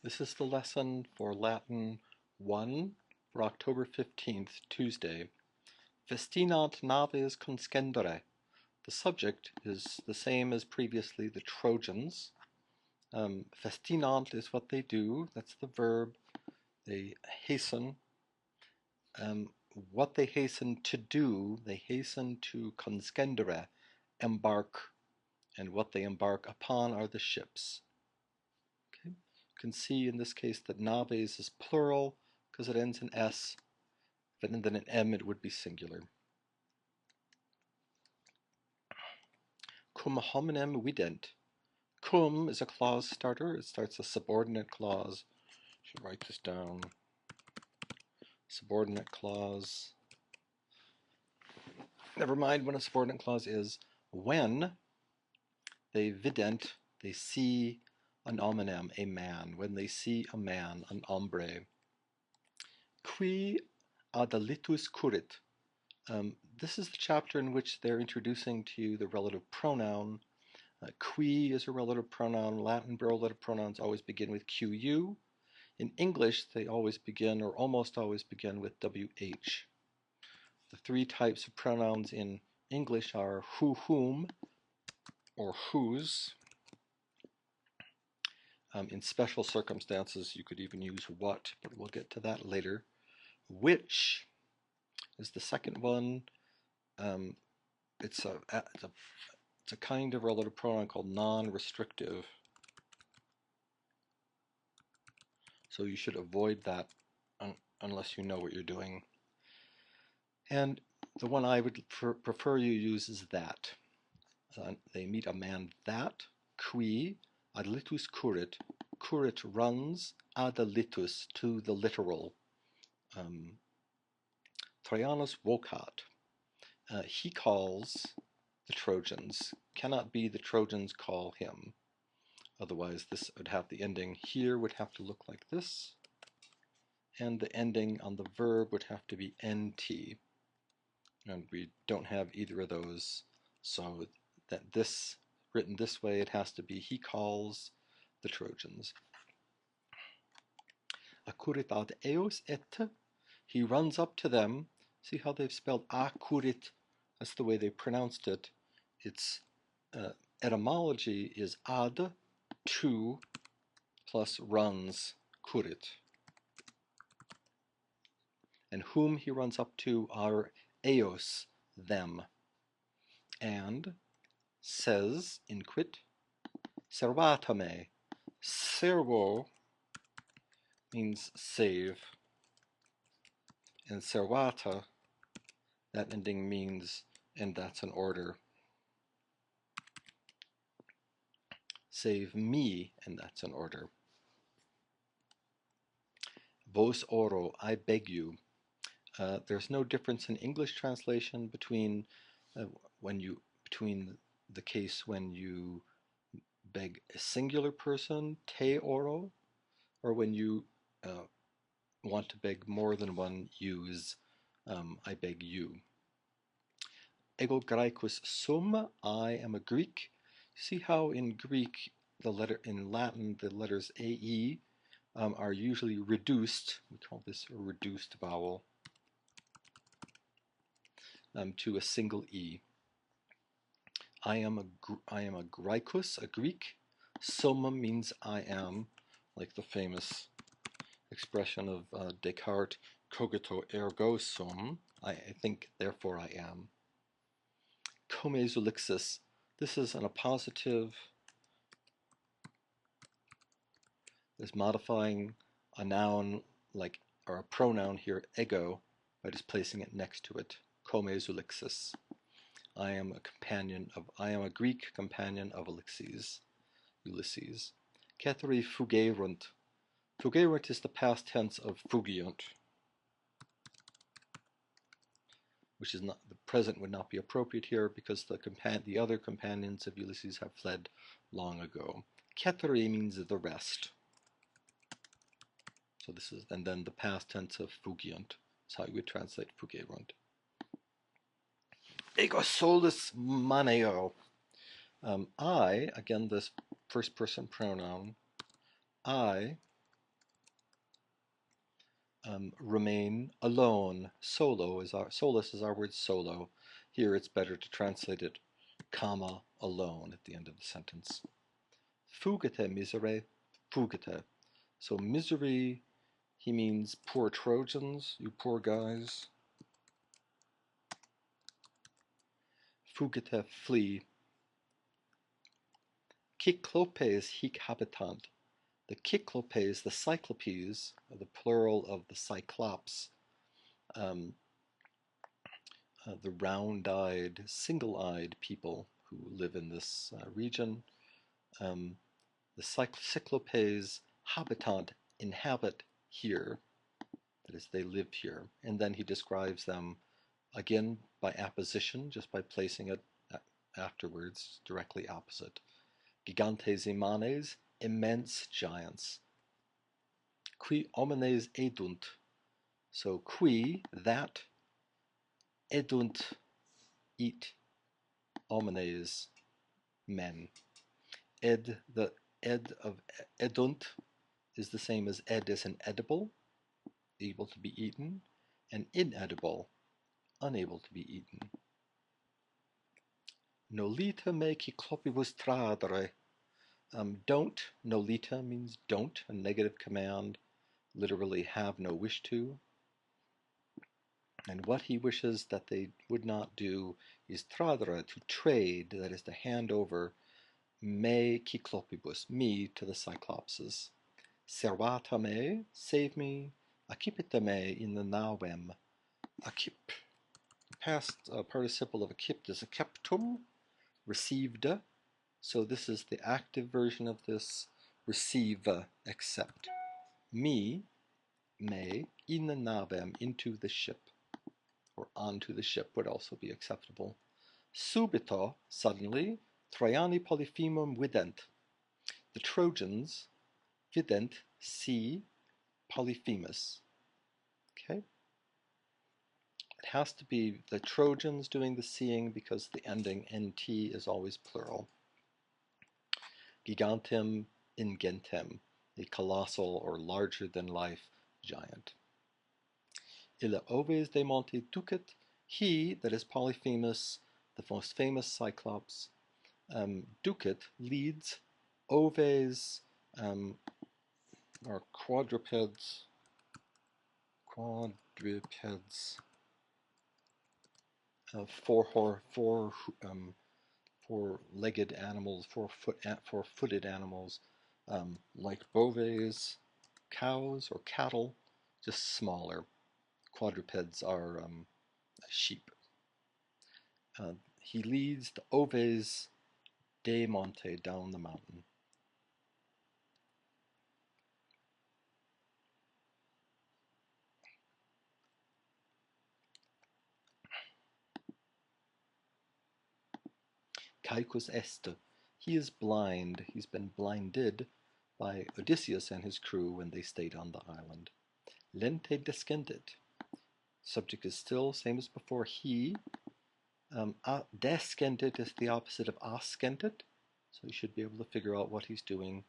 This is the lesson for Latin 1 for October 15th, Tuesday. Festinant naves conscendere. The subject is the same as previously, the Trojans. Festinant is what they do, that's the verb. They hasten. What they hasten to do, they hasten to conscendere, embark, and what they embark upon are the ships. Okay. You can see in this case that naves is plural because it ends in S. If it ended in M, it would be singular. Cum hominem vident. Cum is a clause starter. It starts a subordinate clause. I should write this down. Subordinate clause. Never mind when a subordinate clause is. When they vident, they see an hominem, a man. When they see a man, an hombre. Qui adalitus currit. This is the chapter in which they're introducing to you the relative pronoun. Qui is a relative pronoun. Latin relative pronouns always begin with QU. In English, they always begin, or almost always begin, with WH. The three types of pronouns in English are who, whom, or whose. In special circumstances, you could even use what, but we'll get to that later. Which is the second one. It's a kind of relative pronoun called non-restrictive. So you should avoid that unless you know what you're doing. And the one I would prefer you use is that. They meet a man that, qui, adlitus currit. Currit runs, adalitus, to the literal. Trajanus vocat. He calls the Trojans. Cannot be the Trojans call him. Otherwise this would have the ending here would have to look like this. And the ending on the verb would have to be nt. And we don't have either of those. So that this, written this way, it has to be he calls the Trojans. Accurrit ad eos et. He runs up to them. See how they've spelled accurrit? That's the way they pronounced it. Its etymology is ad, to, plus runs, currit. And whom he runs up to are eos, them. And says, inquit, servatame. Servo means save. And servata, that ending means, and that's an order. Save me, and that's an order. Vos oro, I beg you. There's no difference in English translation between the case when you beg a singular person, te oro, or when you want to beg more than one, use I beg you. Ego Graecus sum, I am a Greek. See how in Greek, in Latin, the letters AE are usually reduced. We call this a reduced vowel to a single E. I am a Graecus, a Greek. Sum means I am, like the famous expression of Descartes, cogito ergo sum, I think, therefore I am. Come zulixis, this is an appositive, is modifying a noun like, or a pronoun here, ego, by just placing it next to it. Come zulixis. I am a Greek companion of Ulysses. Cathari fugerunt. Fugerunt is the past tense of fugiunt, which is not, the present would not be appropriate here because the other companions of Ulysses have fled long ago. Cathari means the rest. So this is, and then the past tense of fugiunt is how you would translate fugerunt. Ego solus maneo. I, again this first person pronoun, I remain alone. Solus is our word solo. Here it's better to translate it, comma, alone at the end of the sentence. Fugite misere, fugite. So misery, he means poor Trojans, you poor guys. Fugite, flee. Cyclopes hic habitant. The cyclopes, the cyclopes, the plural of the cyclops, the round-eyed, single-eyed people who live in this region. The cyclopes habitant, inhabit here, that is, they live here. And then he describes them again by apposition, just by placing it afterwards, directly opposite. Gigantes imanes, immense giants. Qui homines edunt. So qui, that, edunt, eat, homines, men. The ed of edunt is the same as ed as an edible, able to be eaten, and inedible, unable to be eaten. Nolita me cyclopibus tradere. Don't, nolita means don't, a negative command, literally have no wish to. And what he wishes that they would not do is tradere, to trade, that is to hand over, me cyclopibus, me to the Cyclopses. Servata me, save me, accipita me in the navem. Accip, past participle of accipt is acceptum, received. So this is the active version of this, receive, accept. Me, me, in the navem, into the ship, or onto the ship would also be acceptable. Subito, suddenly, Traiani Polyphemus vident. The Trojans, vident, see, Polyphemus. Okay? It has to be the Trojans doing the seeing because the ending nt is always plural. Gigantem ingentem, a colossal or larger than life giant. Illa oves de monte ducet, he, that is Polyphemus, the most famous Cyclops, ducet, leads, oves, are quadrupeds, four-legged animals, four-footed animals, like boves, cows or cattle, just smaller. Quadrupeds are sheep. He leads the oves de monte, down the mountain. Caecus est. He is blind. He's been blinded by Odysseus and his crew when they stayed on the island. Lente descendit. Subject is still, same as before, he. Descendit is the opposite of ascendit, so you should be able to figure out what he's doing.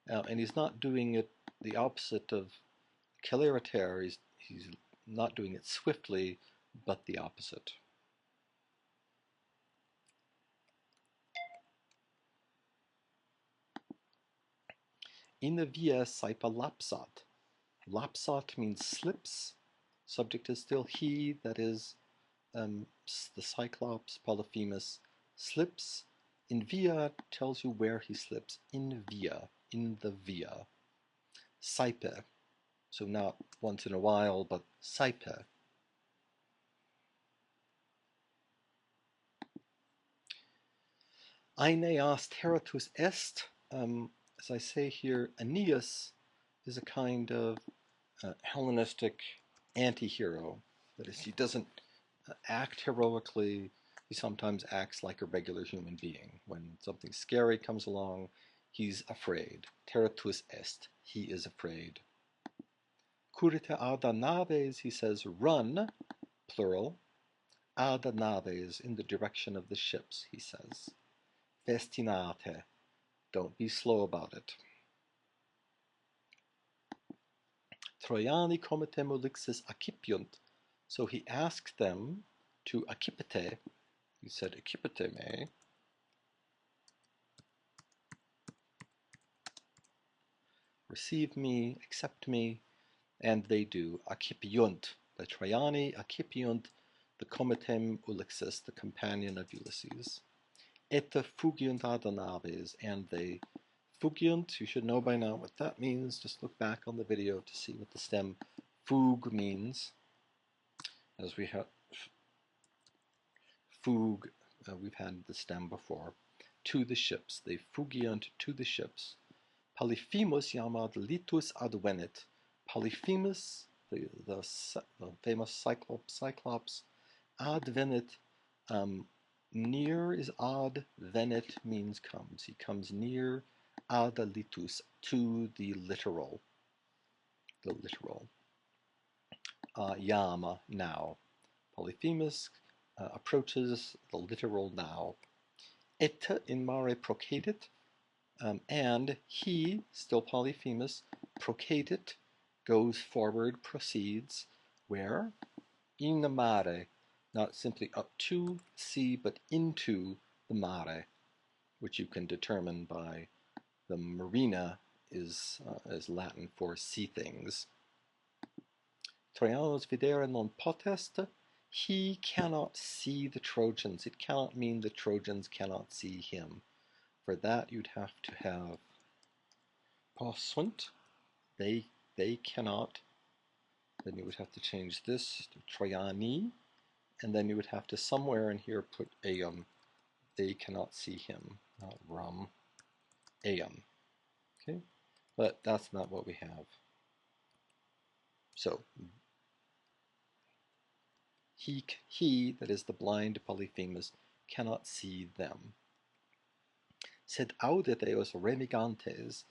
And he's not doing it the opposite of celeriter, he's not doing it swiftly, but the opposite. In the via saipa lapsat. Lapsat means slips. Subject is still he, that is the Cyclops, Polyphemus, slips. In via tells you where he slips. In via, in the via. Saipe, so not once in a while, but saipe. Aeneas terratus est. As I say here, Aeneas is a kind of Hellenistic anti-hero. That is, he doesn't act heroically. He sometimes acts like a regular human being. When something scary comes along, he's afraid. Terratus est. He is afraid. Currite ada naves, he says, run, plural. Ada naves, in the direction of the ships, he says. Festinate, don't be slow about it. Troiani comitem ulixis accipiunt. So he asked them to accipite. He said, accipite me. Receive me, accept me, and they do. Accipiunt. The Troiani accipiunt the comitem ulixis, the companion of Ulysses. Et fugiunt ad naves, and they fugiunt. You should know by now what that means. Just look back on the video to see what the stem fug means. As we have fug, we've had the stem before. To the ships. They fugiunt to the ships. Polyphemus yamad litus advenit. Polyphemus, the famous cyclops, advenit, near is ad, venit means comes. He comes near ad litus, to the literal. The literal. Yama, now. Polyphemus approaches the literal now. Et in mare procedit, and he, still Polyphemus, procedit, goes forward, proceeds, where? In the mare, not simply up to sea, but into the mare, which you can determine by the marina is Latin for sea things. Troianos videre non potest, he cannot see the Trojans. It cannot mean the Trojans cannot see him. For that you'd have to have possunt, they cannot. Then you would have to change this to Troiani, and then you would have to somewhere in here put eum. They cannot see him, not rum, eum. Okay, but that's not what we have. So he, that is the blind Polyphemus, cannot see them. Sed audet eos remigantes.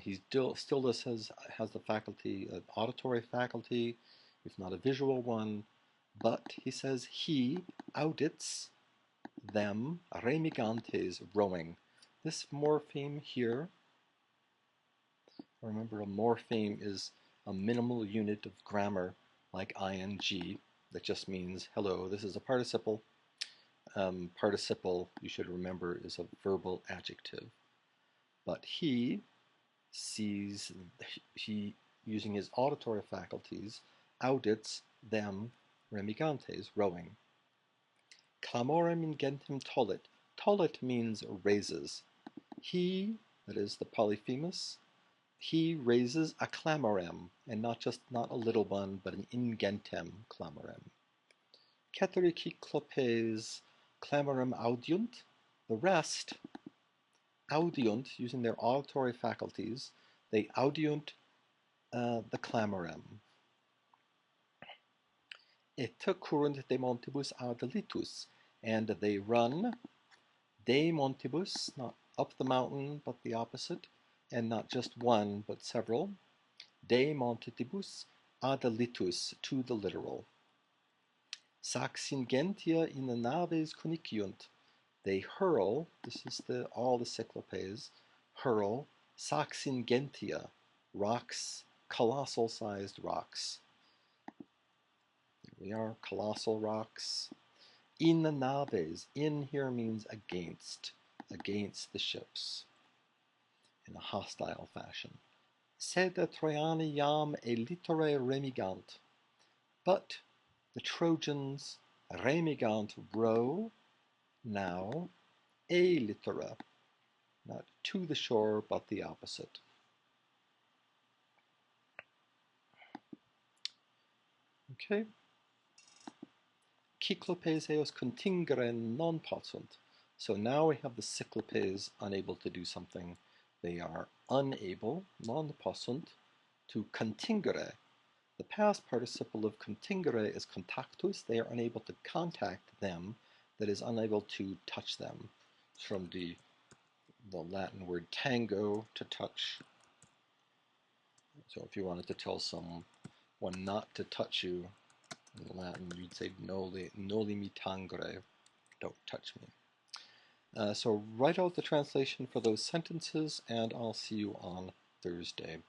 He still has the faculty, an auditory faculty, if not a visual one. But he says he audits them remigantes, rowing. This morpheme here, remember a morpheme is a minimal unit of grammar like ing that just means hello. This is a participle. Participle, you should remember, is a verbal adjective. But he sees, he using his auditory faculties, audits them remigantes, rowing. Clamorem ingentem tollit. Tollit means raises. He, that is the Polyphemus, he raises a clamorem, and not a little one, but an ingentem clamorem. Ceteri cyclopes clamorem audiunt. The rest audiunt, using their auditory faculties, they audiunt the clamorem. Et currunt de montibus ad litus, and they run de montibus, not up the mountain, but the opposite, and not just one, but several, de montibus ad litus, to the literal. Saxingentia in the naves cuniciunt. They hurl, this is all the cyclopes, hurl saxingentia, rocks, colossal-sized rocks. Here we are, colossal rocks. In the naves, in here means against the ships, in a hostile fashion. Sed Troiani jam elitere remigant. But the Trojans remigant row now elitere, not to the shore, but the opposite. Okay. Cyclopes eos contingere non possunt. So now we have the cyclopes unable to do something. They are unable, non possunt, to contingere. The past participle of contingere is contactus. They are unable to contact them, that is unable to touch them. It's from the Latin word tango, to touch. So if you wanted to tell someone not to touch you, in Latin you'd say noli mi tangere, don't touch me. So write out the translation for those sentences, and I'll see you on Thursday.